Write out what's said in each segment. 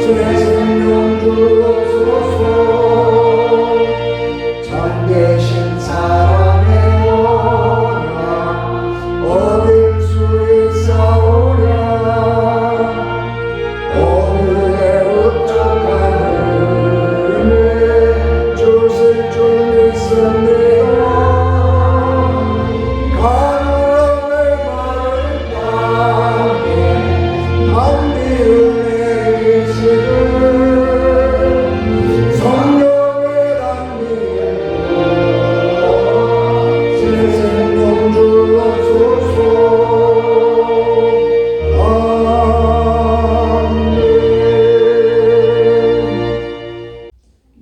제 생명 주옵소서. 참되신 사랑의 원한 얻을 수 있사오랴. 오늘의 up적한 은혜 주실 줄 믿습니다. 가물음의 마을 땅에 담비를 내리시는 성령의 담비에 새 생명 주옵소서.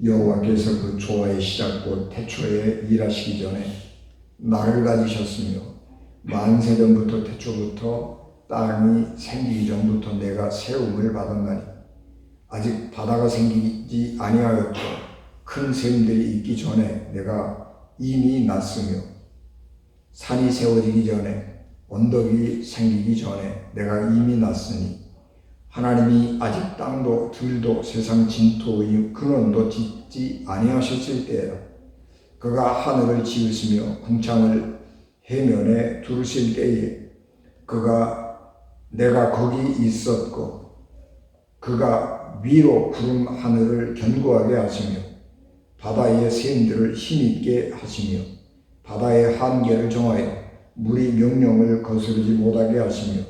여호와께서 그 조화의 시작과 태초에 일하시기 전에 나를 가지셨으며 만세전부터 태초부터 땅이 생기기 전부터 내가 세움을 받았나니 아직 바다가 생기지 아니하였고 큰 샘들이 있기 전에 내가 이미 났으며 산이 세워지기 전에 언덕이 생기기 전에 내가 이미 났으니 하나님이 아직 땅도 들도 세상 진토의 근원도 짓지 아니하셨을 때에라. 그가 하늘을 지으시며 궁창을 해면에 두르실 때에 내가 거기 있었고 그가 위로 구름 하늘을 견고하게 하시며 바다의 샘들을 힘있게 하시며 바다의 한계를 정하여 물이 명령을 거스르지 못하게 하시며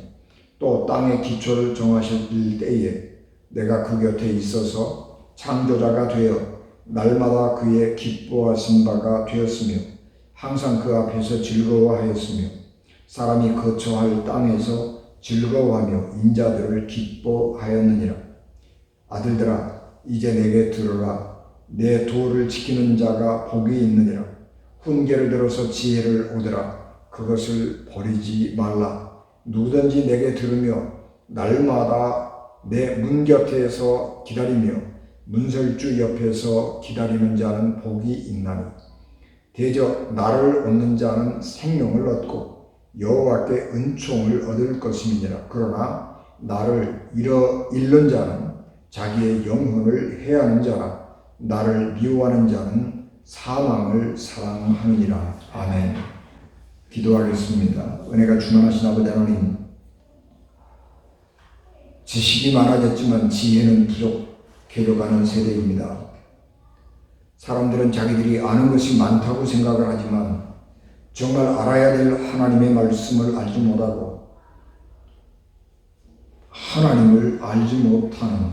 또 땅의 기초를 정하실 때에 내가 그 곁에 있어서 창조자가 되어 날마다 그의 기뻐하신 바가 되었으며 항상 그 앞에서 즐거워하였으며 사람이 거처할 땅에서 즐거워하며 인자들을 기뻐하였느니라. 아들들아 이제 내게 들으라. 내 도를 지키는 자가 복이 있느니라. 훈계를 들어서 지혜를 얻으라. 그것을 버리지 말라. 누구든지 내게 들으며 날마다 내 문 곁에서 기다리며 문설주 옆에서 기다리는 자는 복이 있나니 대저 나를 얻는 자는 생명을 얻고 여호와께 은총을 얻을 것임이니라. 그러나 나를 잃는 자는 자기의 영혼을 해하는 자라. 나를 미워하는 자는 사망을 사랑하느니라. 아멘. 기도하겠습니다. 은혜가 충만하신 아버지 하나님, 지식이 많아졌지만 지혜는 부족해져가는 세대입니다. 사람들은 자기들이 아는 것이 많다고 생각을 하지만 정말 알아야 될 하나님의 말씀을 알지 못하고 하나님을 알지 못하는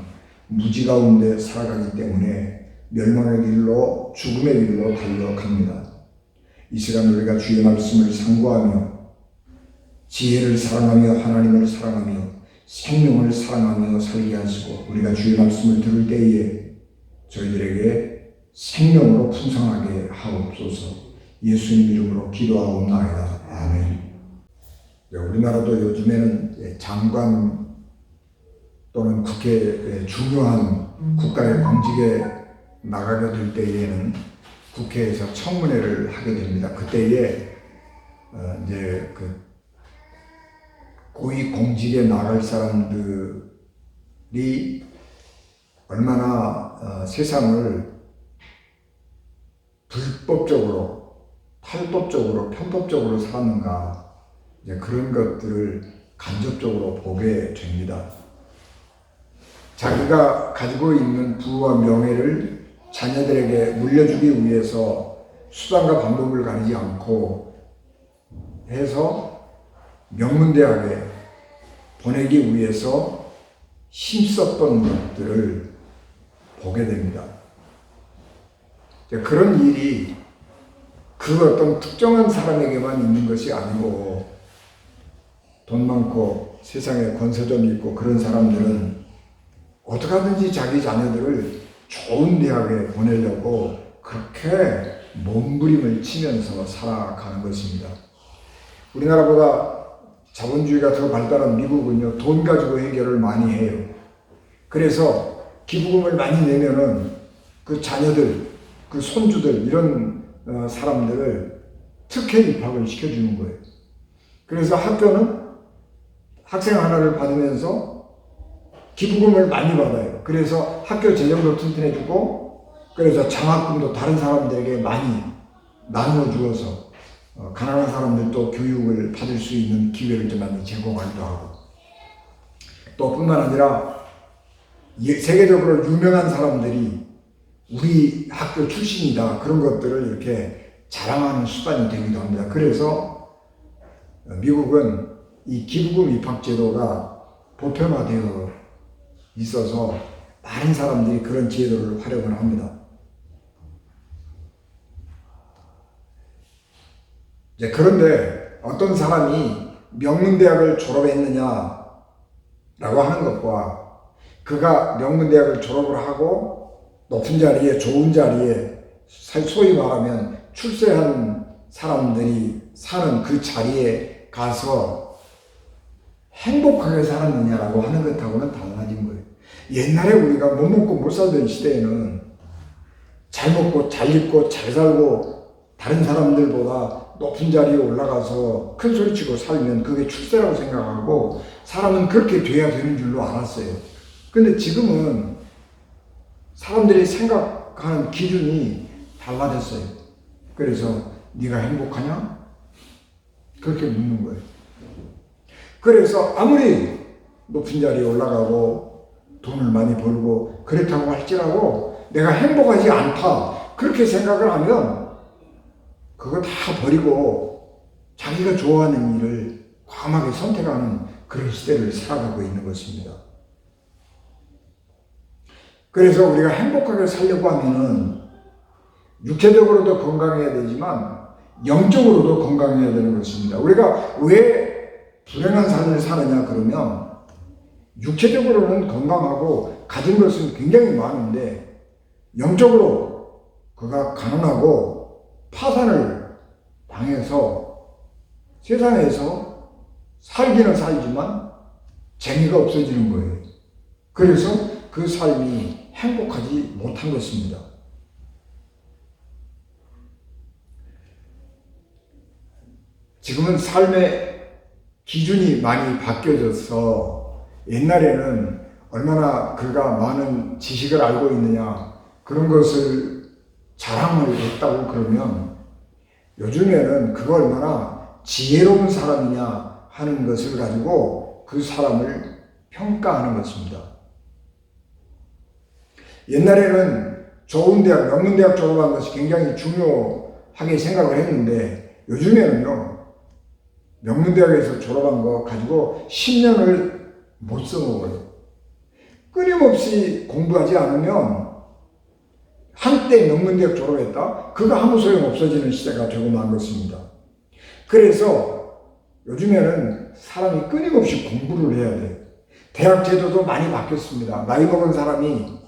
무지 가운데 살아가기 때문에 멸망의 길로 죽음의 길로 달려갑니다. 이 시간 우리가 주의 말씀을 상고하며 지혜를 사랑하며 하나님을 사랑하며 생명을 사랑하며 살게 하시고 우리가 주의 말씀을 들을 때에 저희들에게 생명으로 풍성하게 하옵소서. 예수님 이름으로 기도하옵나이다. 아멘. 우리나라도 요즘에는 장관 또는 국회 중요한 국가의 공직에 나가게 될 때에는 국회에서 청문회를 하게 됩니다. 그때에 이제 그 고위 공직에 나갈 사람들이 얼마나 세상을 불법적으로, 탈법적으로, 편법적으로 살았는가 이제 그런 것들을 간접적으로 보게 됩니다. 자기가 가지고 있는 부와 명예를 자녀들에게 물려주기 위해서 수단과 방법을 가리지 않고 해서 명문대학에 보내기 위해서 힘썼던 것들을 보게 됩니다. 그런 일이 그 어떤 특정한 사람에게만 있는 것이 아니고 돈 많고 세상에 권세 좀 있고 그런 사람들은 어떻게 하든지 자기 자녀들을 좋은 대학에 보내려고 그렇게 몸부림을 치면서 살아가는 것입니다. 우리나라보다 자본주의가 더 발달한 미국은요, 돈 가지고 해결을 많이 해요. 그래서 기부금을 많이 내면은 그 자녀들, 그 손주들, 이런 사람들을 특혜 입학을 시켜주는 거예요. 그래서 학교는 학생 하나를 받으면서 기부금을 많이 받아요. 그래서 학교 재정도 튼튼해주고, 그래서 장학금도 다른 사람들에게 많이 나누어 주어서 가난한 사람들도 교육을 받을 수 있는 기회를 좀 많이 제공하기도 하고, 또 뿐만 아니라 세계적으로 유명한 사람들이 우리 학교 출신이다, 그런 것들을 이렇게 자랑하는 수단이 되기도 합니다. 그래서 미국은 이 기부금 입학제도가 보편화되어 있어서 많은 사람들이 그런 제도를 활용을 합니다. 그런데 어떤 사람이 명문대학을 졸업했느냐라고 하는 것과 그가 명문대학을 졸업을 하고 높은 자리에, 좋은 자리에, 소위 말하면 출세한 사람들이 사는 그 자리에 가서 행복하게 살았느냐라고 하는 것하고는 달라진 거예요. 옛날에 우리가 못 먹고 못 살던 시대에는 잘 먹고 잘 입고 잘 살고 다른 사람들보다 높은 자리에 올라가서 큰 소리치고 살면 그게 출세라고 생각하고 사람은 그렇게 돼야 되는 줄로 알았어요. 근데 지금은 사람들이 생각하는 기준이 달라졌어요. 그래서 네가 행복하냐? 그렇게 묻는 거예요. 그래서 아무리 높은 자리에 올라가고 돈을 많이 벌고 그렇다고 할지라도 내가 행복하지 않다, 그렇게 생각을 하면 그거 다 버리고 자기가 좋아하는 일을 과감하게 선택하는 그런 시대를 살아가고 있는 것입니다. 그래서 우리가 행복하게 살려고 하면은 육체적으로도 건강해야 되지만 영적으로도 건강해야 되는 것입니다. 우리가 왜 불행한 삶을 사느냐 그러면 육체적으로는 건강하고 가진 것은 굉장히 많은데 영적으로 그가 가난하고 파산을 당해서 세상에서 살기는 살지만 재미가 없어지는 거예요. 그래서 그 삶이 행복하지 못한 것입니다. 지금은 삶의 기준이 많이 바뀌어져서 옛날에는 얼마나 그가 많은 지식을 알고 있느냐 그런 것을 자랑을 했다고 그러면 요즘에는 그가 얼마나 지혜로운 사람이냐 하는 것을 가지고 그 사람을 평가하는 것입니다. 옛날에는 좋은 대학, 명문대학 졸업한 것이 굉장히 중요하게 생각을 했는데 요즘에는요, 명문대학에서 졸업한 거 가지고 10년을 못 써먹어요. 끊임없이 공부하지 않으면 한때 명문대학 졸업했다? 그거 아무 소용 없어지는 시대가 되고 만 것입니다. 그래서 요즘에는 사람이 끊임없이 공부를 해야 돼요. 대학 제도도 많이 바뀌었습니다. 나이 먹은 사람이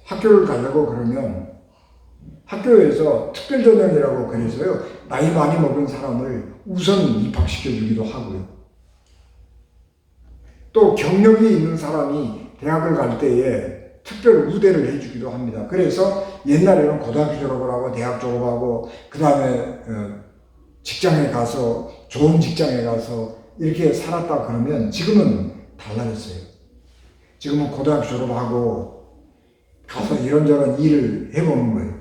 학교를 가려고 그러면 학교에서 특별전형이라고 그래서요, 나이 많이 먹은 사람을 우선 입학시켜 주기도 하고요. 또 경력이 있는 사람이 대학을 갈 때에 특별 우대를 해주기도 합니다. 그래서 옛날에는 고등학교 졸업을 하고 대학 졸업하고 그 다음에 직장에 가서 좋은 직장에 가서 이렇게 살았다 그러면 지금은 달라졌어요. 지금은 고등학교 졸업하고 가서 이런저런 일을 해보는 거예요.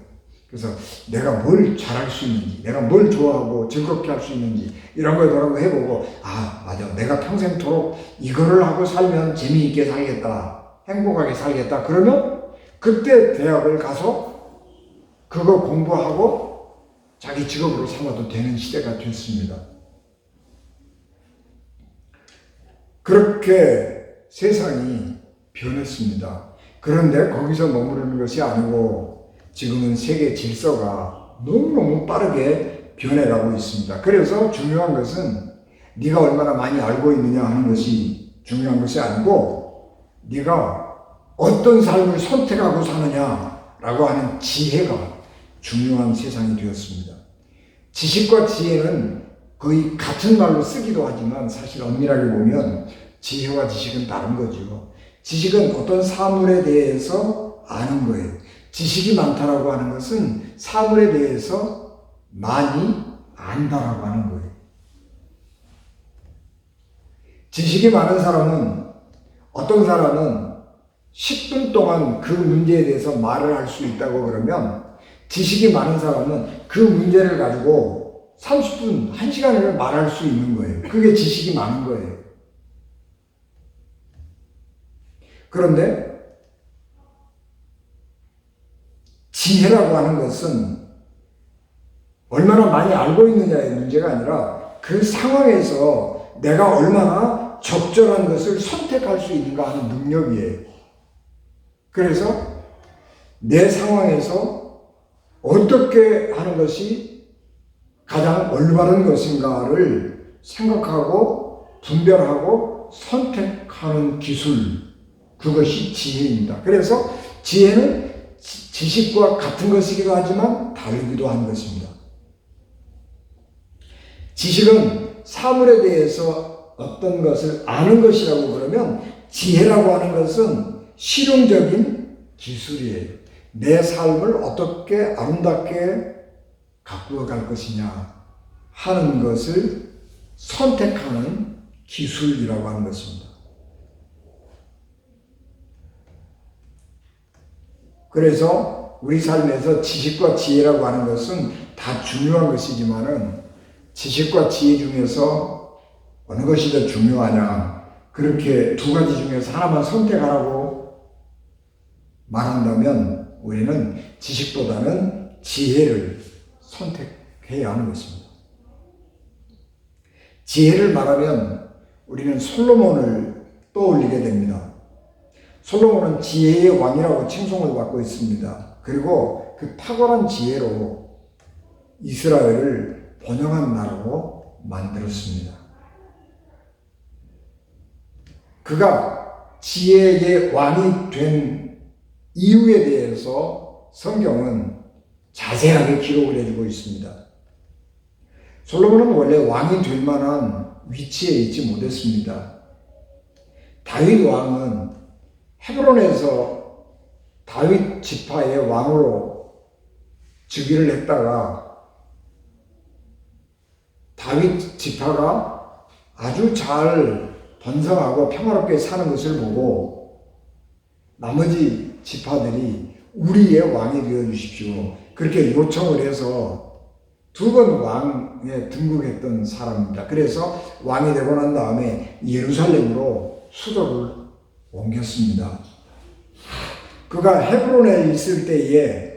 그래서 내가 뭘 잘할 수 있는지, 내가 뭘 좋아하고 즐겁게 할 수 있는지 이런 걸 뭐라고 해보고, 아 맞아, 내가 평생토록 이거를 하고 살면 재미있게 살겠다, 행복하게 살겠다 그러면 그때 대학을 가서 그거 공부하고 자기 직업으로 삼아도 되는 시대가 됐습니다. 그렇게 세상이 변했습니다. 그런데 거기서 머무르는 것이 아니고 지금은 세계 질서가 너무너무 빠르게 변해가고 있습니다. 그래서 중요한 것은 네가 얼마나 많이 알고 있느냐 하는 것이 중요한 것이 아니고 네가 어떤 삶을 선택하고 사느냐라고 하는 지혜가 중요한 세상이 되었습니다. 지식과 지혜는 거의 같은 말로 쓰기도 하지만 사실 엄밀하게 보면 지혜와 지식은 다른 거죠. 지식은 어떤 사물에 대해서 아는 거예요. 지식이 많다라고 하는 것은 사물에 대해서 많이 안다라고 하는 거예요. 지식이 많은 사람은 어떤 사람은 10분 동안 그 문제에 대해서 말을 할 수 있다고 그러면 지식이 많은 사람은 그 문제를 가지고 30분, 1시간을 말할 수 있는 거예요. 그게 지식이 많은 거예요. 그런데 지혜라고 하는 것은 얼마나 많이 알고 있느냐의 문제가 아니라 그 상황에서 내가 얼마나 적절한 것을 선택할 수 있는가 하는 능력이에요. 그래서 내 상황에서 어떻게 하는 것이 가장 올바른 것인가를 생각하고 분별하고 선택하는 기술, 그것이 지혜입니다. 그래서 지혜는 지식과 같은 것이기도 하지만 다르기도 한 것입니다. 지식은 사물에 대해서 어떤 것을 아는 것이라고 그러면, 지혜라고 하는 것은 실용적인 기술이에요. 내 삶을 어떻게 아름답게 가꾸어 갈 것이냐 하는 것을 선택하는 기술이라고 하는 것입니다. 그래서 우리 삶에서 지식과 지혜라고 하는 것은 다 중요한 것이지만은, 지식과 지혜 중에서 어느 것이 더 중요하냐, 그렇게 두 가지 중에서 하나만 선택하라고 말한다면 우리는 지식보다는 지혜를 선택해야 하는 것입니다. 지혜를 말하면 우리는 솔로몬을 떠올리게 됩니다. 솔로몬은 지혜의 왕이라고 칭송을 받고 있습니다. 그리고 그 탁월한 지혜로 이스라엘을 번영한 나라로 만들었습니다. 그가 지혜의 왕이 된 이유에 대해서 성경은 자세하게 기록을 해주고 있습니다. 솔로몬은 원래 왕이 될 만한 위치에 있지 못했습니다. 다윗 왕은 헤브론에서 다윗 지파의 왕으로 즉위를 했다가 다윗 지파가 아주 잘 번성하고 평화롭게 사는 것을 보고 나머지 지파들이 우리의 왕이 되어 주십시오, 그렇게 요청을 해서 2번 왕에 등극했던 사람입니다. 그래서 왕이 되고 난 다음에 예루살렘으로 수도를 옮겼습니다. 그가 헤브론에 있을 때에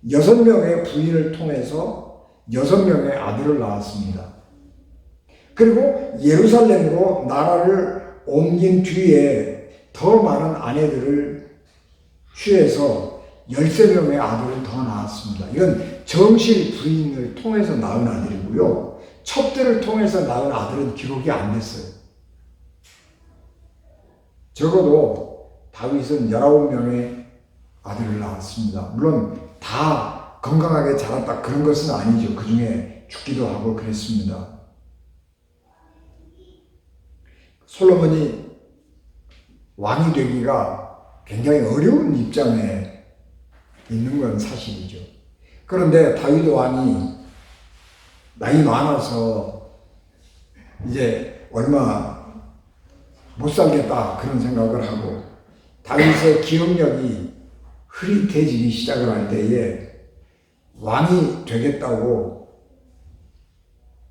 6명의 부인을 통해서 6명의 아들을 낳았습니다. 그리고 예루살렘으로 나라를 옮긴 뒤에 더 많은 아내들을 취해서 13명의 아들을 더 낳았습니다. 이건 정실 부인을 통해서 낳은 아들이고요. 첩들을 통해서 낳은 아들은 기록이 안 됐어요. 적어도 다윗은 19명의 아들을 낳았습니다. 물론 다 건강하게 자랐다 그런 것은 아니죠. 그 중에 죽기도 하고 그랬습니다. 솔로몬이 왕이 되기가 굉장히 어려운 입장에 있는 건 사실이죠. 그런데 다윗 왕이 나이 많아서 이제 얼마 못 살겠다 그런 생각을 하고 다윗의 기억력이 흐릿해지기 시작을 할 때에 왕이 되겠다고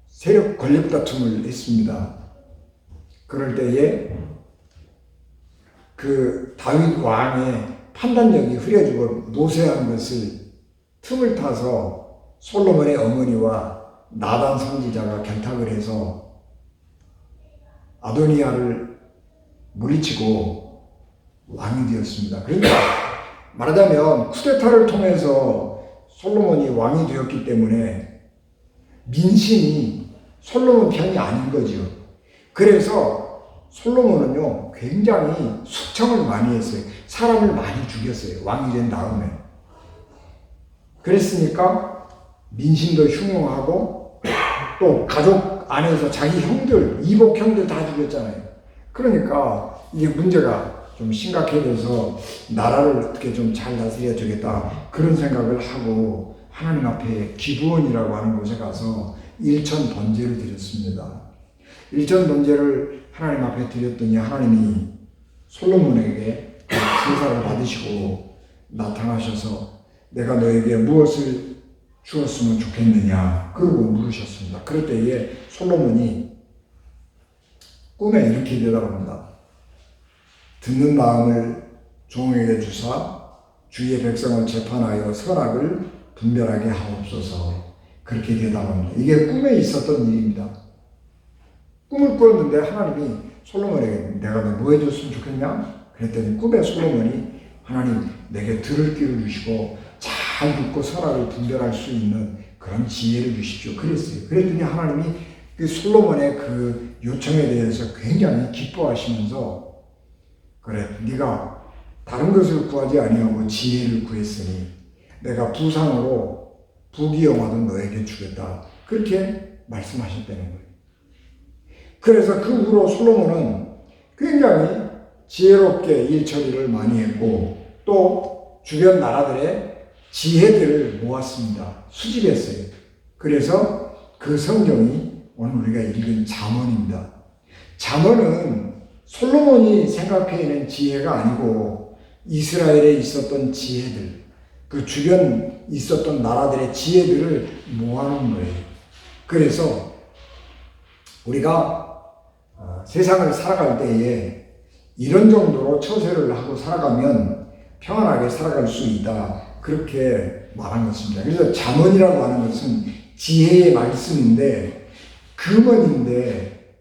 세력 권력 다툼을 했습니다. 그럴 때에 그 다윗 왕의 판단력이 흐려지고 노쇠한 것을 틈을 타서 솔로몬의 어머니와 나단 선지자가 결탁을 해서 아도니아를 물리치고 왕이 되었습니다. 그러니까 말하자면 쿠데타를 통해서 솔로몬이 왕이 되었기 때문에 민심이 솔로몬 편이 아닌 거죠. 그래서 솔로몬은요 굉장히 숙청을 많이 했어요. 사람을 많이 죽였어요. 왕이 된 다음에. 그랬으니까 민심도 흉흉하고 또 가족 안에서 자기 형들, 이복 형들 다 죽였잖아요. 그러니까 이게 문제가 좀 심각해져서 나라를 어떻게 좀 잘 다스려 주겠다 그런 생각을 하고 하나님 앞에 기브온이라고 하는 곳에 가서 일천 번제를 드렸습니다. 일천 번제를 하나님 앞에 드렸더니 하나님이 솔로몬에게 제사를 받으시고 나타나셔서 내가 너에게 무엇을 주었으면 좋겠느냐 그러고 물으셨습니다. 그럴 때에 솔로몬이 꿈에 이렇게 대답합니다. 듣는 마음을 종에게 주사 주의 백성을 재판하여 선악을 분별하게 하옵소서. 그렇게 대답합니다. 이게 꿈에 있었던 일입니다. 꿈을 꿨는데 하나님이 솔로몬에게 내가 너 뭐 해줬으면 좋겠냐? 그랬더니 꿈에 솔로몬이 하나님 내게 들을 귀를 주시고 잘 듣고 선악을 분별할 수 있는 그런 지혜를 주십시오. 그랬어요. 그랬더니 하나님이 그 솔로몬의 그 요청에 대해서 굉장히 기뻐하시면서 그래 네가 다른 것을 구하지 아니하고 지혜를 구했으니 내가 부상으로 부귀영화도 너에게 주겠다. 그렇게 말씀하셨다는 거예요. 그래서 그 후로 솔로몬은 굉장히 지혜롭게 일 처리를 많이 했고 또 주변 나라들의 지혜들을 모았습니다. 수집했어요. 그래서 그 성경이 오늘 우리가 읽은 잠언입니다. 잠언은 솔로몬이 생각해낸 지혜가 아니고 이스라엘에 있었던 지혜들, 그 주변 있었던 나라들의 지혜들을 모아놓은 거예요. 그래서 우리가 세상을 살아갈 때에 이런 정도로 처세를 하고 살아가면 평안하게 살아갈 수 있다. 그렇게 말한 것입니다. 그래서 잠언이라고 하는 것은 지혜의 말씀인데 금언인데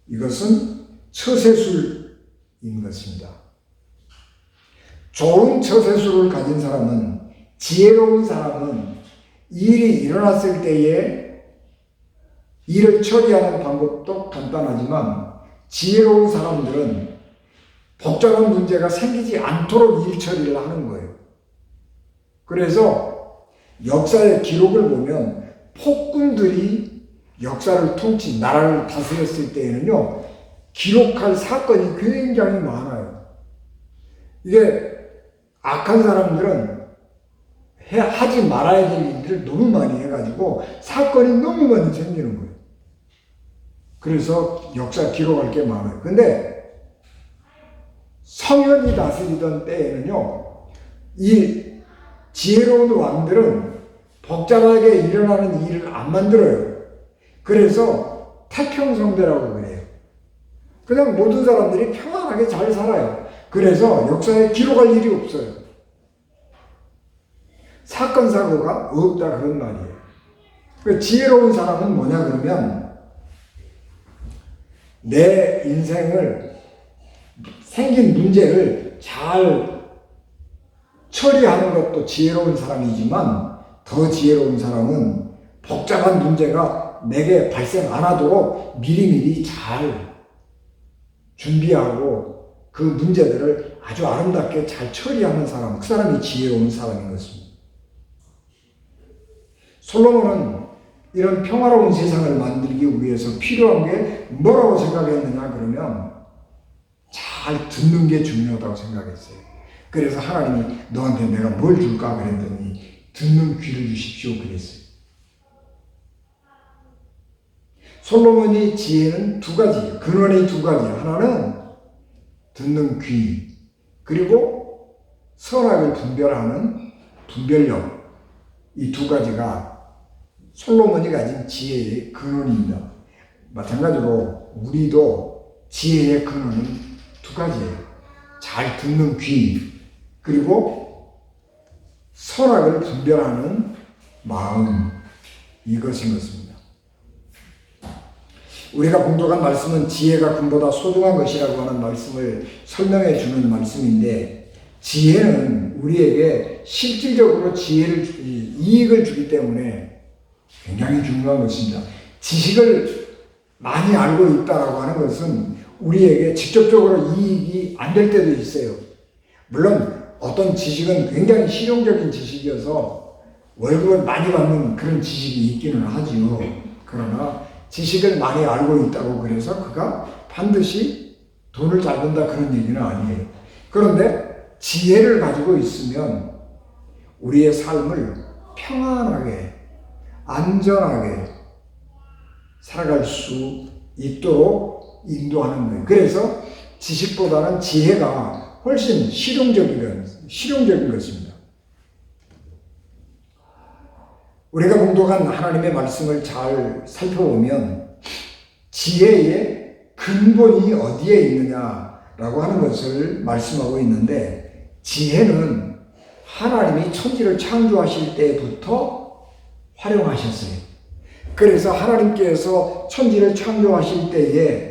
이것은 처세술인 것입니다. 좋은 처세술을 가진 사람은 지혜로운 사람은 일이 일어났을 때에 일을 처리하는 방법도 간단하지만 지혜로운 사람들은 복잡한 문제가 생기지 않도록 일 처리를 하는 거예요. 그래서 역사의 기록을 보면 폭군들이 역사를 나라를 다스렸을 때에는요, 기록할 사건이 굉장히 많아요. 이게 악한 사람들은 하지 말아야 될 일들을 너무 많이 해가지고 사건이 너무 많이 생기는 거예요. 그래서 역사 기록할 게 많아요. 근데 성현이 다스리던 때에는요, 이 지혜로운 왕들은 복잡하게 일어나는 일을 안 만들어요. 그래서 태평성대라고 그래요. 그냥 모든 사람들이 평안하게 잘 살아요. 그래서 역사에 기록할 일이 없어요. 사건 사고가 없다 그런 말이에요. 그 지혜로운 사람은 뭐냐 그러면 내 인생을 생긴 문제를 잘 처리하는 것도 지혜로운 사람이지만 더 지혜로운 사람은 복잡한 문제가 내게 발생 안 하도록 미리미리 잘 준비하고 그 문제들을 아주 아름답게 잘 처리하는 사람, 그 사람이 지혜로운 사람인 것입니다. 솔로몬은 이런 평화로운 세상을 만들기 위해서 필요한 게 뭐라고 생각했느냐 그러면 잘 듣는 게 중요하다고 생각했어요. 그래서 하나님이 너한테 내가 뭘 줄까 그랬더니 듣는 귀를 주십시오 그랬어요. 솔로몬의 지혜는 두 가지예요. 근원의 두 가지예요. 하나는 듣는 귀, 그리고 선악을 분별하는 분별력. 이 두 가지가 솔로몬이 가진 지혜의 근원입니다. 마찬가지로 우리도 지혜의 근원은 두 가지예요. 잘 듣는 귀, 그리고 선악을 분별하는 마음, 이것인 것입니다. 우리가 봉독한 말씀은 지혜가 금보다 소중한 것이라고 하는 말씀을 설명해 주는 말씀인데, 지혜는 우리에게 실질적으로 이익을 주기 때문에 굉장히 중요한 것입니다. 지식을 많이 알고 있다라고 하는 것은 우리에게 직접적으로 이익이 안 될 때도 있어요. 물론 어떤 지식은 굉장히 실용적인 지식이어서 월급을 많이 받는 그런 지식이 있기는 하지요. 그러나 지식을 많이 알고 있다고 그래서 그가 반드시 돈을 잘 번다 그런 얘기는 아니에요. 그런데 지혜를 가지고 있으면 우리의 삶을 평안하게 안전하게 살아갈 수 있도록 인도하는 거예요. 그래서 지식보다는 지혜가 훨씬 실용적인 것입니다. 우리가 공독한 하나님의 말씀을 잘 살펴보면 지혜의 근본이 어디에 있느냐라고 하는 것을 말씀하고 있는데, 지혜는 하나님이 천지를 창조하실 때부터 활용하셨어요. 그래서 하나님께서 천지를 창조하실 때에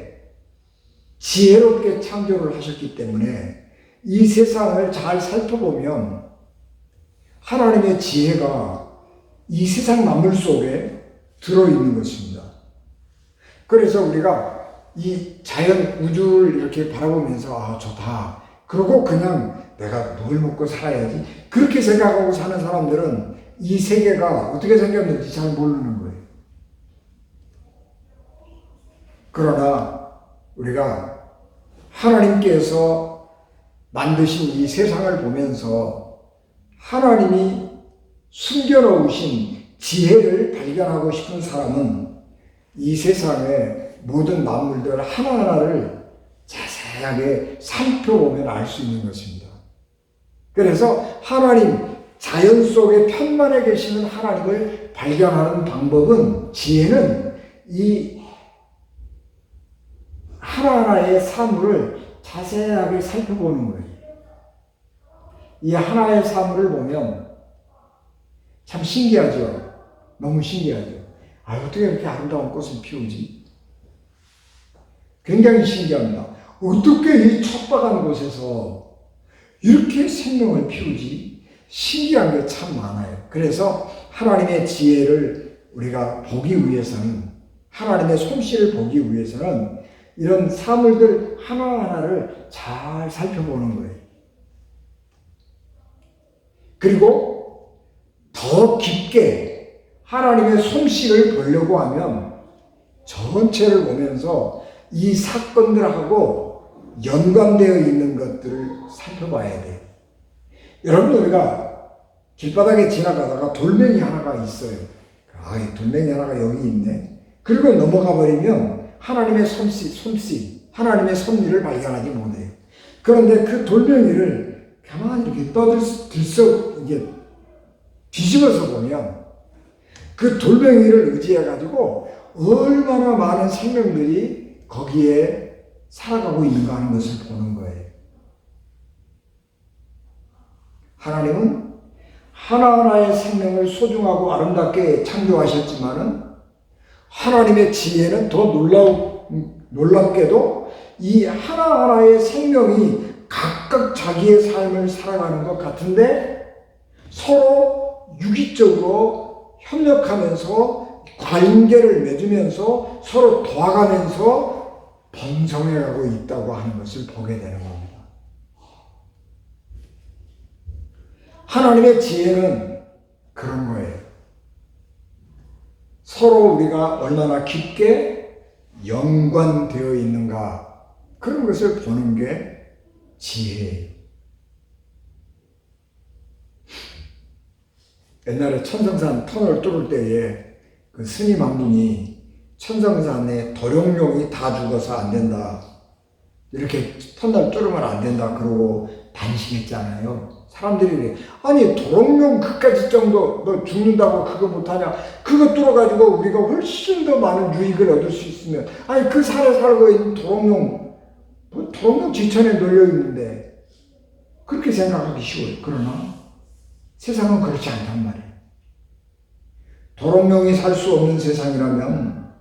지혜롭게 창조를 하셨기 때문에 이 세상을 잘 살펴보면 하나님의 지혜가 이 세상 만물 속에 들어있는 것입니다. 그래서 우리가 이 자연 우주를 이렇게 바라보면서 좋다, 그러고 그냥 내가 뭘 먹고 살아야지 그렇게 생각하고 사는 사람들은 이 세계가 어떻게 생겼는지 잘 모르는 거예요. 그러나 우리가 하나님께서 만드신 이 세상을 보면서 하나님이 숨겨놓으신 지혜를 발견하고 싶은 사람은 이 세상의 모든 만물들 하나하나를 자세하게 살펴보면 알 수 있는 것입니다. 그래서 하나님, 자연 속에 편만에 계시는 하나님을 발견하는 방법은, 지혜는 이 하나하나의 사물을 자세하게 살펴보는 거예요. 이 하나의 사물을 보면 참 신기하죠. 너무 신기하죠. 어떻게 이렇게 아름다운 꽃을 피우지? 굉장히 신기합니다. 어떻게 이 척박한 곳에서 이렇게 생명을 피우지? 신기한 게 참 많아요. 그래서 하나님의 지혜를 우리가 보기 위해서는, 하나님의 솜씨를 보기 위해서는 이런 사물들 하나하나를 잘 살펴보는 거예요. 그리고 더 깊게 하나님의 솜씨를 보려고 하면 전체를 보면서 이 사건들하고 연관되어 있는 것들을 살펴봐야 돼요. 여러분, 우리가 길바닥에 지나가다가 돌멩이 하나가 있어요. 이 돌멩이 하나가 여기 있네. 그리고 넘어가 버리면 하나님의 솜씨, 하나님의 섭리를 발견하지 못해요. 그런데 그 돌멩이를 가만히 이렇게 이게 뒤집어서 보면 그 돌멩이를 의지해가지고 얼마나 많은 생명들이 거기에 살아가고 있는가 하는 것을 보는 거예요. 하나님은 하나하나의 생명을 소중하고 아름답게 창조하셨지만은 하나님의 지혜는 더 놀랍게도 이 하나하나의 생명이 각각 자기의 삶을 살아가는 것 같은데 서로 유기적으로 협력하면서 관계를 맺으면서 서로 도와가면서 번성해가고 있다고 하는 것을 보게 되는 겁니다. 하나님의 지혜는 그런 거예요. 서로 우리가 얼마나 깊게 연관되어 있는가, 그런 것을 보는 게 지혜예요. 옛날에 천성산 터널 뚫을 때에 그 스님 한 분이 천성산에 도룡뇽이 다 죽어서 안 된다, 이렇게 터널 뚫으면 안 된다 그러고 단식했잖아요. 사람들이 아니 도룡뇽 그까지 정도 너 죽는다고 그거 못하냐, 그거 뚫어가지고 우리가 훨씬 더 많은 유익을 얻을 수 있으면, 아니 그 산에 살고 있는 도룡뇽, 도룡뇽 지천에 널려있는데 그렇게 생각하기 쉬워요. 그러나 세상은 그렇지 않단 말이에요. 도롱뇽이 살 수 없는 세상이라면,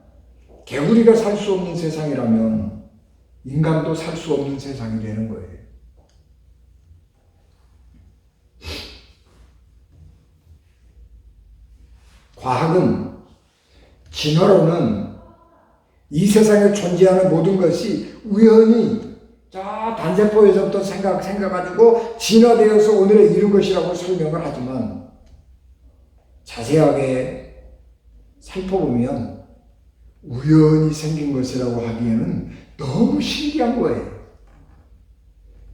개구리가 살 수 없는 세상이라면 인간도 살 수 없는 세상이 되는 거예요. 과학은, 진화론은 이 세상에 존재하는 모든 것이 우연히 저 단세포에서부터 생각가지고 진화되어서 오늘에 이룬 것이라고 설명을 하지만 자세하게 살펴보면 우연히 생긴 것이라고 하기에는 너무 신기한 거예요.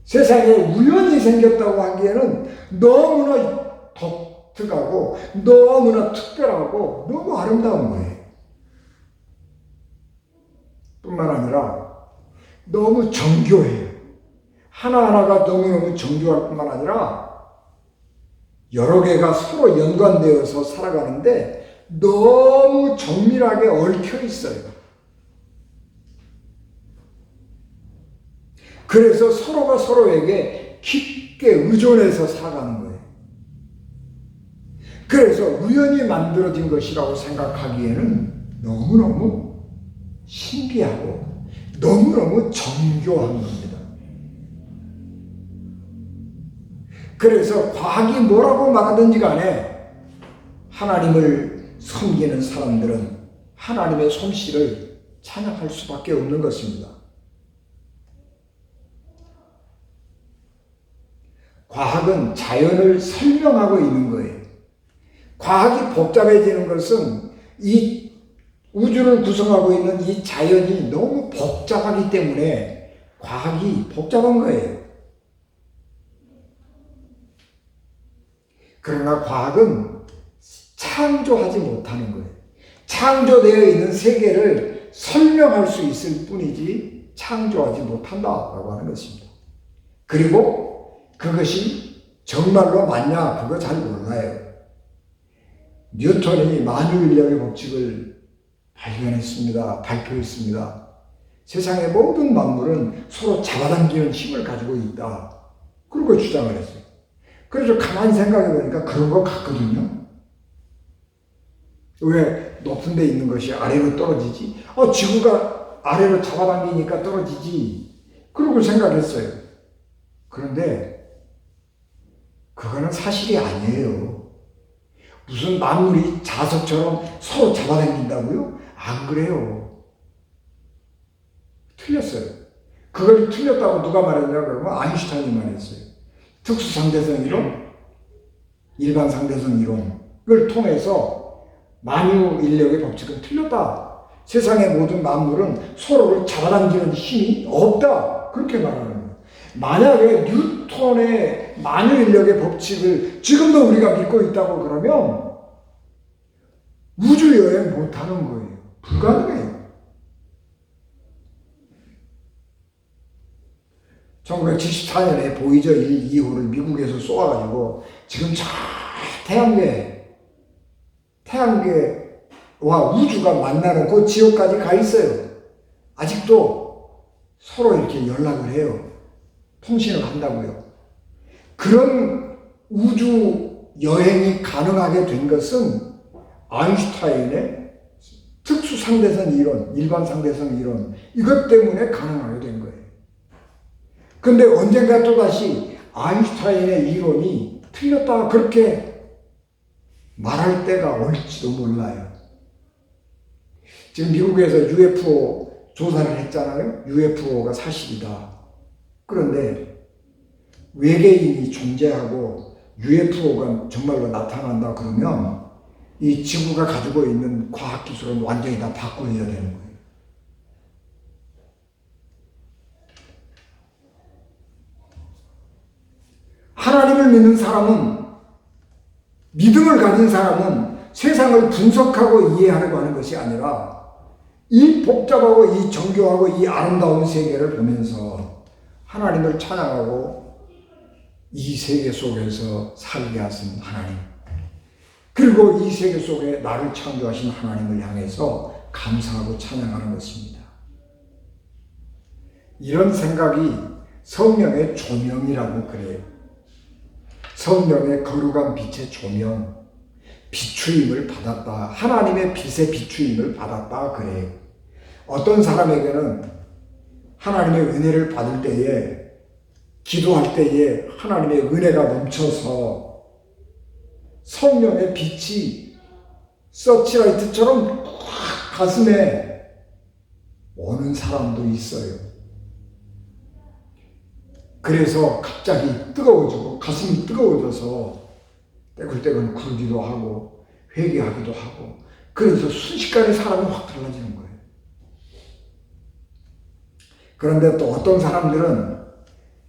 세상에 우연히 생겼다고 하기에는 너무나 독특하고 너무나 특별하고 너무 아름다운 거예요. 뿐만 아니라 너무 정교해요. 하나하나가 너무너무 정교할 뿐만 아니라 여러 개가 서로 연관되어서 살아가는데 너무 정밀하게 얽혀 있어요. 그래서 서로가 서로에게 깊게 의존해서 살아가는 거예요. 그래서 우연히 만들어진 것이라고 생각하기에는 너무너무 신비하고 너무너무 정교한 겁니다. 그래서 과학이 뭐라고 말하든지 간에 하나님을 섬기는 사람들은 하나님의 솜씨를 찬양할 수밖에 없는 것입니다. 과학은 자연을 설명하고 있는 거예요. 과학이 복잡해지는 것은 이 우주를 구성하고 있는 이 자연이 너무 복잡하기 때문에 과학이 복잡한 거예요. 그러나 과학은 창조하지 못하는 거예요. 창조되어 있는 세계를 설명할 수 있을 뿐이지 창조하지 못한다라고 하는 것입니다. 그리고 그것이 정말로 맞냐 그거 잘 몰라요. 뉴턴이 만유인력의 법칙을 발표했습니다. 세상의 모든 만물은 서로 잡아당기는 힘을 가지고 있다. 그러고 주장을 했어요. 그래서 가만히 생각해 보니까 그런 것 같거든요. 왜 높은 데 있는 것이 아래로 떨어지지? 지구가 아래로 잡아당기니까 떨어지지. 그러고 생각했어요. 그런데 그거는 사실이 아니에요. 무슨 만물이 자석처럼 서로 잡아당긴다고요? 안 그래요. 틀렸어요. 그걸 틀렸다고 누가 말했냐 그러면 아인슈타인이 말했어요. 특수상대성 이론, 일반상대성 이론을 통해서 만유인력의 법칙은 틀렸다. 세상의 모든 만물은 서로를 잡아당기는 힘이 없다. 그렇게 말하는 거예요. 만약에 뉴턴의 만유인력의 법칙을 지금도 우리가 믿고 있다고 그러면 우주여행 못하는 거예요. 불가능해요. 1974년에 보이저 1, 2호를 미국에서 쏘아가지고 지금 저 태양계와 우주가 만나는 그 지역까지 가 있어요. 아직도 서로 이렇게 연락을 해요. 통신을 한다고요. 그런 우주 여행이 가능하게 된 것은 아인슈타인의 특수상대성 이론, 일반상대성 이론 이것 때문에 가능하게 된 거예요. 근데 언젠가 또다시 아인슈타인의 이론이 틀렸다 그렇게 말할 때가 올지도 몰라요. 지금 미국에서 UFO 조사를 했잖아요. UFO가 사실이다. 그런데 외계인이 존재하고 UFO가 정말로 나타난다 그러면 이 지구가 가지고 있는 과학기술은 완전히 다 바꿔야 되는 거예요. 하나님을 믿는 사람은, 믿음을 가진 사람은 세상을 분석하고 이해하려고 하는 것이 아니라 이 복잡하고 이 정교하고 이 아름다운 세계를 보면서 하나님을 찬양하고 이 세계 속에서 살게 하신 하나님, 그리고 이 세계 속에 나를 창조하신 하나님을 향해서 감사하고 찬양하는 것입니다. 이런 생각이 성령의 조명이라고 그래요. 성령의 거룩한 빛의 조명, 비추임을 받았다. 하나님의 빛의 비추임을 받았다 그래요. 어떤 사람에게는 하나님의 은혜를 받을 때에, 기도할 때에 하나님의 은혜가 넘쳐서 성령의 빛이 서치라이트처럼 확 가슴에 오는 사람도 있어요. 그래서 갑자기 뜨거워지고 가슴이 뜨거워져서 떼굴떼굴 굴기도 하고 회개하기도 하고, 그래서 순식간에 사람이 확 달라지는 거예요. 그런데 또 어떤 사람들은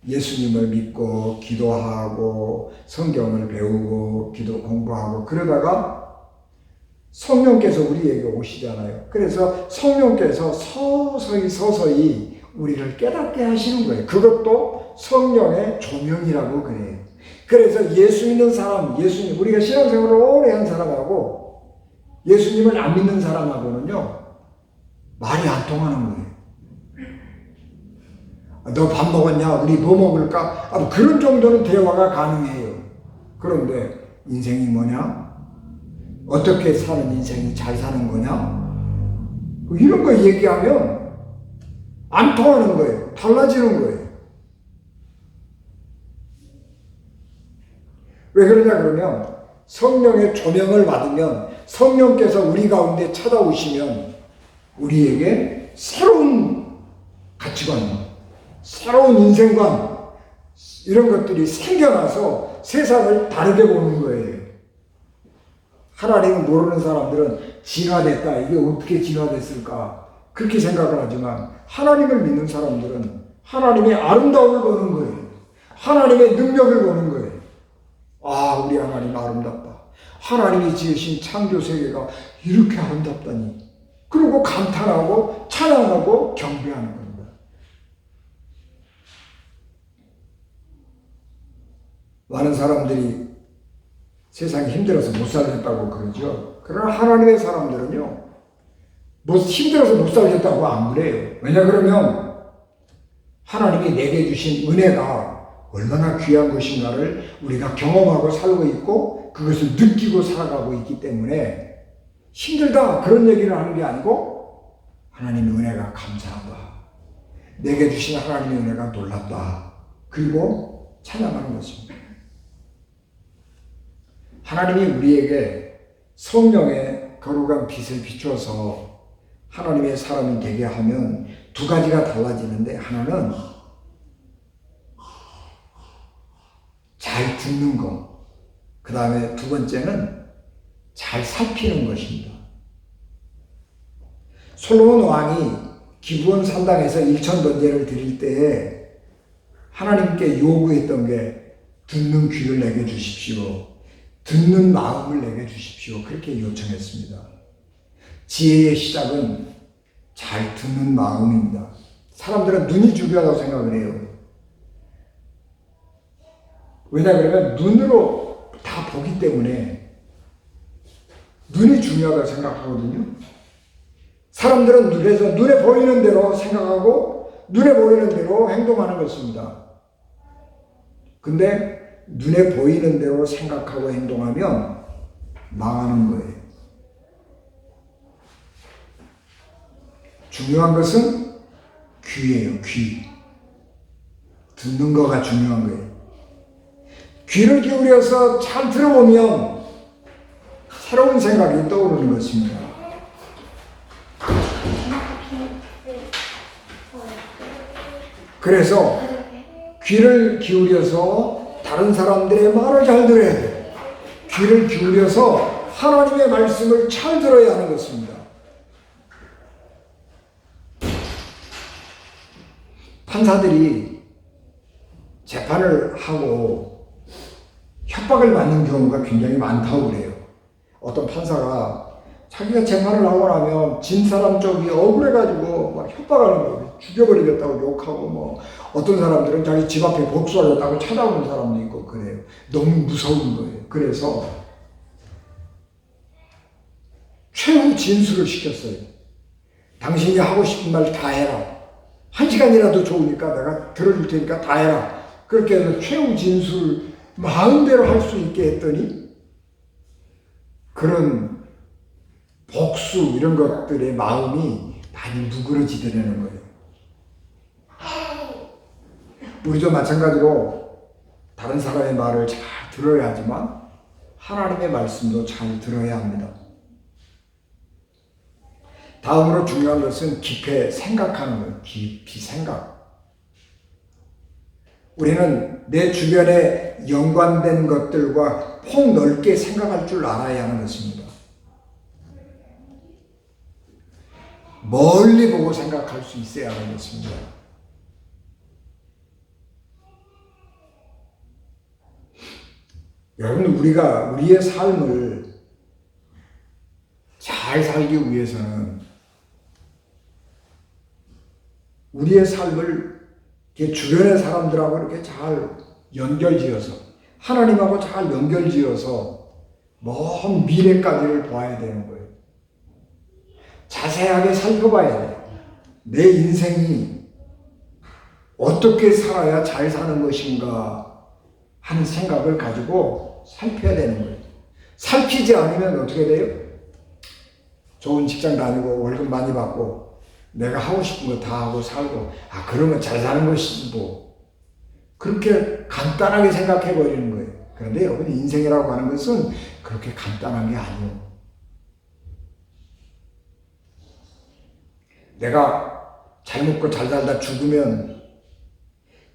예수님을 믿고 기도하고 성경을 배우고 기도 공부하고 그러다가 성령께서 우리에게 오시잖아요. 그래서 성령께서 서서히 우리를 깨닫게 하시는 거예요. 그것도 성령의 조명이라고 그래요. 그래서 예수 믿는 사람, 우리가 신앙생활을 오래 한 사람하고 예수님을 안 믿는 사람하고는요, 말이 안 통하는 거예요. 너 밥 먹었냐? 우리 뭐 먹을까? 그런 정도는 대화가 가능해요. 그런데 인생이 뭐냐? 어떻게 사는 인생이 잘 사는 거냐? 이런 거 얘기하면 안 통하는 거예요. 달라지는 거예요. 왜 그러냐 그러면 성령의 조명을 받으면 성령께서 우리 가운데 찾아오시면 우리에게 새로운 가치관, 새로운 인생관 이런 것들이 생겨나서 세상을 다르게 보는 거예요. 하나님을 모르는 사람들은 진화됐다. 이게 어떻게 진화됐을까? 그렇게 생각을 하지만 하나님을 믿는 사람들은 하나님의 아름다움을 보는 거예요. 하나님의 능력을 보는 거예요. 아, 우리 하나님 아름답다. 하나님이 지으신 창조 세계가 이렇게 아름답다니. 그리고 감탄하고 찬양하고 경배하는 겁니다. 많은 사람들이 세상이 힘들어서 못 살겠다고 그러죠. 그러나 하나님의 사람들은요, 뭐 힘들어서 못 살겠다고 안 그래요. 왜냐 그러면 하나님이 내게 주신 은혜가 얼마나 귀한 것인가를 우리가 경험하고 살고 있고 그것을 느끼고 살아가고 있기 때문에 힘들다 그런 얘기를 하는 게 아니고 하나님의 은혜가 감사하다. 내게 주신 하나님의 은혜가 놀랍다. 그리고 찬양하는 것입니다. 하나님이 우리에게 성령의 거룩한 빛을 비춰서 하나님의 사람이 되게 하면 두 가지가 달라지는데 하나는 잘 듣는 것, 그 다음에 두 번째는 잘 살피는 것입니다. 솔로몬 왕이 기브온 산당에서 일천 번제를 드릴 때에 하나님께 요구했던 게 듣는 귀를 내게 주십시오. 듣는 마음을 내게 주십시오. 그렇게 요청했습니다. 지혜의 시작은 잘 듣는 마음입니다. 사람들은 눈이 중요하다고 생각을 해요. 왜냐 그러면 눈으로 다 보기 때문에 눈이 중요하다고 생각하거든요. 사람들은 눈에 보이는 대로 생각하고 눈에 보이는 대로 행동하는 것입니다. 근데 눈에 보이는 대로 생각하고 행동하면 망하는 거예요. 중요한 것은 귀예요, 귀. 듣는 거가 중요한 거예요. 귀를 기울여서 잘 들어보면 새로운 생각이 떠오르는 것입니다. 그래서 귀를 기울여서 다른 사람들의 말을 잘 들어야 돼요. 귀를 기울여서 하나님의 말씀을 잘 들어야 하는 것입니다. 판사들이 재판을 하고 협박을 받는 경우가 굉장히 많다고 그래요. 어떤 판사가 자기가 재판을 하고 나면 진 사람 쪽이 억울해가지고 막 협박하는 거예요. 죽여버리겠다고 욕하고 뭐 어떤 사람들은 자기 집 앞에 복수하겠다고 찾아오는 사람도 있고 그래요. 너무 무서운 거예요. 그래서 최후 진술을 시켰어요. 당신이 하고 싶은 말 다 해라. 1시간이라도 좋으니까 내가 들어줄 테니까 다 해라. 그렇게 해서 최후 진술을 마음대로 할 수 있게 했더니 그런 복수 이런 것들의 마음이 많이 누그러지더라는 거예요. 우리도 마찬가지로 다른 사람의 말을 잘 들어야 하지만 하나님의 말씀도 잘 들어야 합니다. 다음으로 중요한 것은 깊이 생각하는 거예요. 깊이 생각. 우리는 내 주변에 연관된 것들과 폭넓게 생각할 줄 알아야 하는 것입니다. 멀리 보고 생각할 수 있어야 하는 것입니다. 여러분, 우리가 우리의 삶을 잘 살기 위해서는 우리의 삶을 주변의 사람들하고 이렇게 잘 연결지어서 하나님하고 잘 연결지어서 먼 미래까지를 봐야 되는 거예요. 자세하게 살펴봐야 돼요. 내 인생이 어떻게 살아야 잘 사는 것인가 하는 생각을 가지고 살펴야 되는 거예요. 살피지 않으면 어떻게 돼요? 좋은 직장 다니고 월급 많이 받고 내가 하고 싶은 거 다 하고 살고 그러면 잘 사는 것이지 뭐. 그렇게 간단하게 생각해 버리는 거예요. 그런데 여러분 인생이라고 하는 것은 그렇게 간단한 게 아니에요. 내가 잘 먹고 잘 살다 죽으면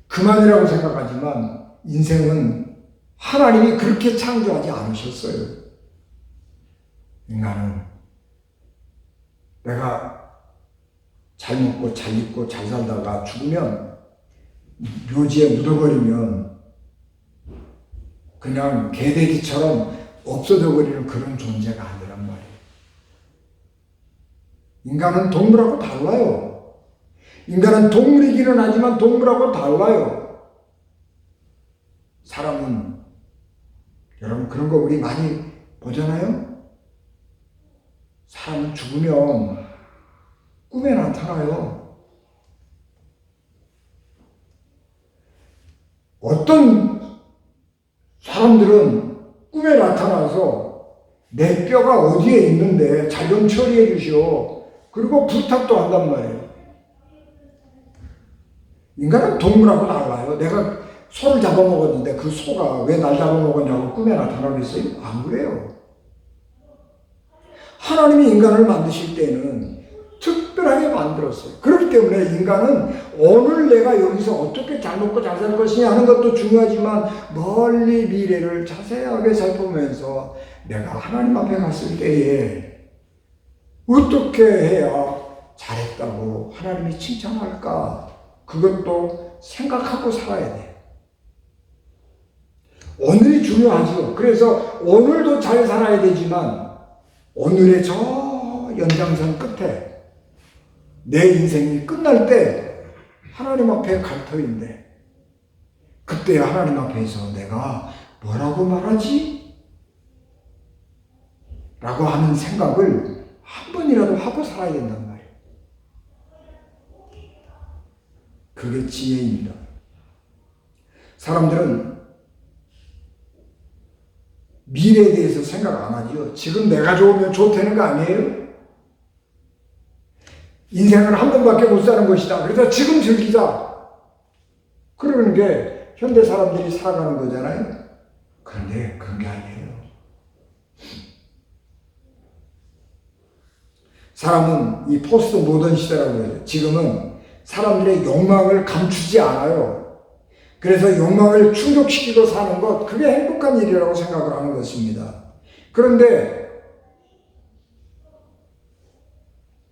그만이라고 생각하지만 인생은 하나님이 그렇게 창조하지 않으셨어요. 인간은 내가 잘 먹고 잘 입고 잘 살다가 죽으면 묘지에 묻어버리면 그냥 개돼지처럼 없어져 버리는 그런 존재가 아니란 말이에요. 인간은 동물하고 달라요. 인간은 동물이기는 하지만 동물하고 달라요. 사람은 여러분 그런 거 우리 많이 보잖아요. 사람은 죽으면 꿈에 나타나요. 어떤 사람들은 꿈에 나타나서 내 뼈가 어디에 있는데 잘 좀 처리해 주시오. 그리고 부탁도 한단 말이에요. 인간은 동물하고 달라요. 내가 소를 잡아먹었는데 그 소가 왜 날 잡아먹었냐고 꿈에 나타나겠어요? 안 그래요. 하나님이 인간을 만드실 때는 특별하게 만들었어요. 그렇기 때문에 인간은 오늘 내가 여기서 어떻게 잘 먹고 잘 살 것이냐 하는 것도 중요하지만 멀리 미래를 자세하게 살펴보면서 내가 하나님 앞에 갔을 때에 어떻게 해야 잘했다고 하나님이 칭찬할까? 그것도 생각하고 살아야 돼요. 오늘이 중요하죠. 그래서 오늘도 잘 살아야 되지만 오늘의 저 연장선 끝에 내 인생이 끝날 때 하나님 앞에 갈 터인데 그때 하나님 앞에서 내가 뭐라고 말하지? 라고 하는 생각을 한 번이라도 하고 살아야 된단 말이에요. 그게 지혜입니다. 사람들은 미래에 대해서 생각 안 하지요. 지금 내가 좋으면 좋다는 거 아니에요? 인생은 한 번밖에 못 사는 것이다. 그래서 지금 즐기자. 그러는 게 현대 사람들이 살아가는 거잖아요. 그런데 그런 게 아니에요. 사람은 이 포스트 모던 시대라고 해요. 지금은 사람들의 욕망을 감추지 않아요. 그래서 욕망을 충족시키고 사는 것, 그게 행복한 일이라고 생각을 하는 것입니다. 그런데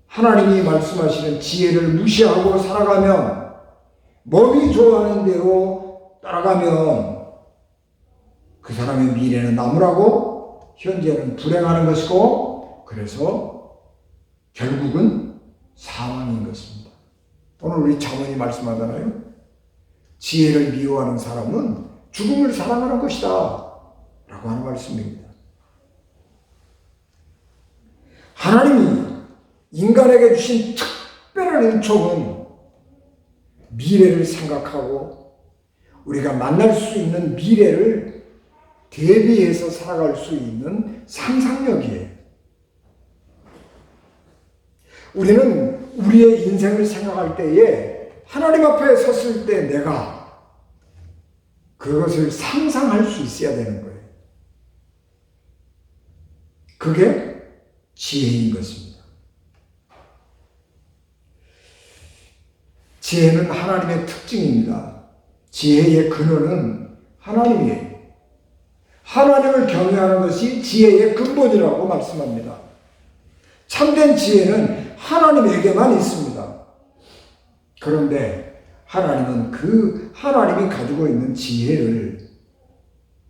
하나님이 말씀하시는 지혜를 무시하고 살아가면, 몸이 좋아하는 대로 따라가면 그 사람의 미래는 나무라고 현재는 불행하는 것이고, 그래서 결국은 사망인 것입니다. 오늘 우리 자문이 말씀하잖아요. 지혜를 미워하는 사람은 죽음을 사랑하는 것이다 라고 하는 말씀입니다. 하나님이 인간에게 주신 특별한 은총은 미래를 생각하고 우리가 만날 수 있는 미래를 대비해서 살아갈 수 있는 상상력이에요. 우리는 우리의 인생을 생각할 때에 하나님 앞에 섰을 때 내가 그것을 상상할 수 있어야 되는 거예요. 그게 지혜인 것입니다. 지혜는 하나님의 특징입니다. 지혜의 근원은 하나님이에요. 하나님을 경외하는 것이 지혜의 근본이라고 말씀합니다. 참된 지혜는 하나님에게만 있습니다. 그런데 하나님은 그 하나님이 가지고 있는 지혜를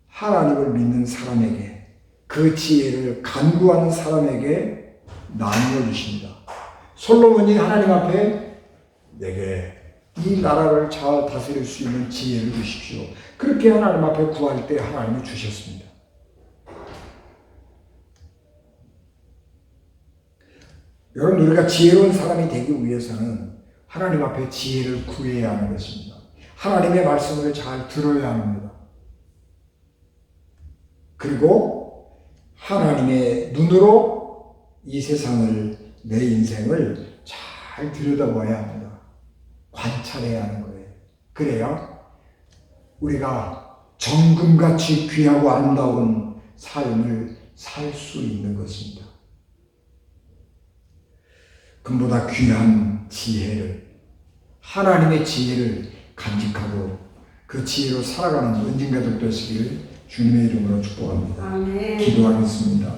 하나님을 믿는 사람에게, 그 지혜를 간구하는 사람에게 나누어 주십니다. 솔로몬이 하나님 앞에 내게 이 나라를 잘 다스릴 수 있는 지혜를 주십시오. 그렇게 하나님 앞에 구할 때 하나님이 주셨습니다. 여러분, 우리가 지혜로운 사람이 되기 위해서는 하나님 앞에 지혜를 구해야 하는 것입니다. 하나님의 말씀을 잘 들어야 합니다. 그리고 하나님의 눈으로 이 세상을, 내 인생을 잘 들여다봐야 합니다. 관찰해야 하는 거예요. 그래야 우리가 정금같이 귀하고 아름다운 삶을 살 수 있는 것입니다. 금보다 귀한 지혜를, 하나님의 지혜를 간직하고 그 지혜로 살아가는 은진가족 되시기를 주님의 이름으로 축복합니다. 아멘. 기도하겠습니다.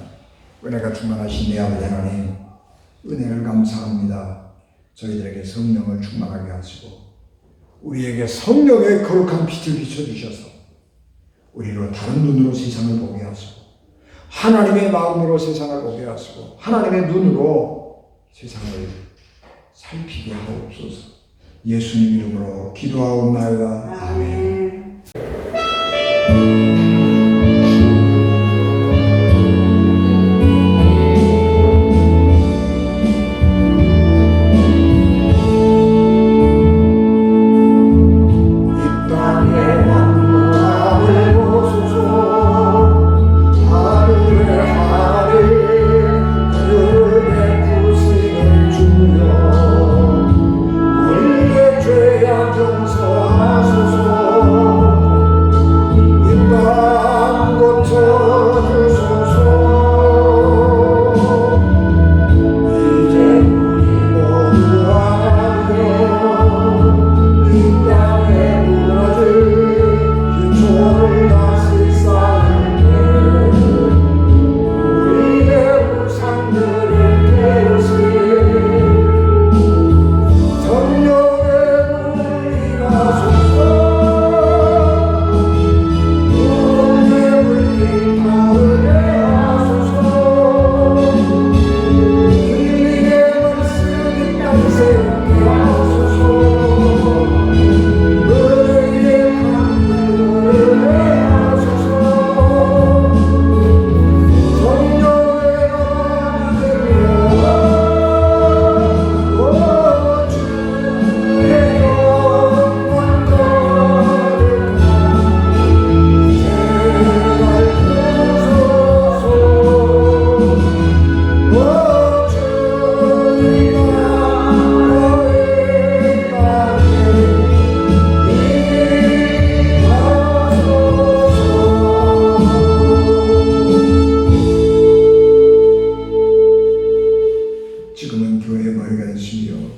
은혜가 충만하신 내 아버지 하나님, 은혜를 감사합니다. 저희들에게 성령을 충만하게 하시고 우리에게 성령의 거룩한 빛을 비춰주셔서 우리로 다른 눈으로 세상을 보게 하시고 하나님의 마음으로 세상을 보게 하시고 하나님의 눈으로 세상을 살피게 하옵소서. 예수님 이름으로 기도하옵나이다. 아멘.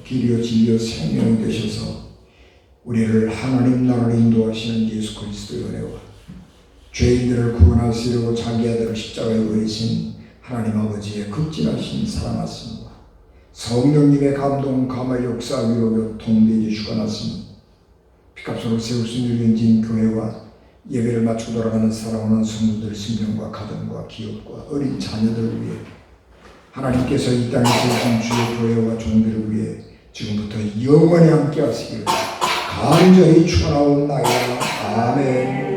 길이요 진리요 생명이 되셔서 우리를 하나님 나라로 인도하시는 예수 그리스도의 은혜와 죄인들을 구원하시려고 자기 아들을 십자가에 버리신 하나님 아버지의 극진하신 사랑하심과 성령님의 감동 감화 역사 위로 통대해 주관하심 피값으로 세울 수 있는 유엔진 교회와 예배를 마치고 돌아가는 사랑하는 성도들 심령과 가정과 기업과 어린 자녀들을 위해 하나님께서 이 땅에 세우신 주의 교회와 종들을 위해 지금부터 영원히 함께 하시기를 간절히 축원하옵나이다. 아멘.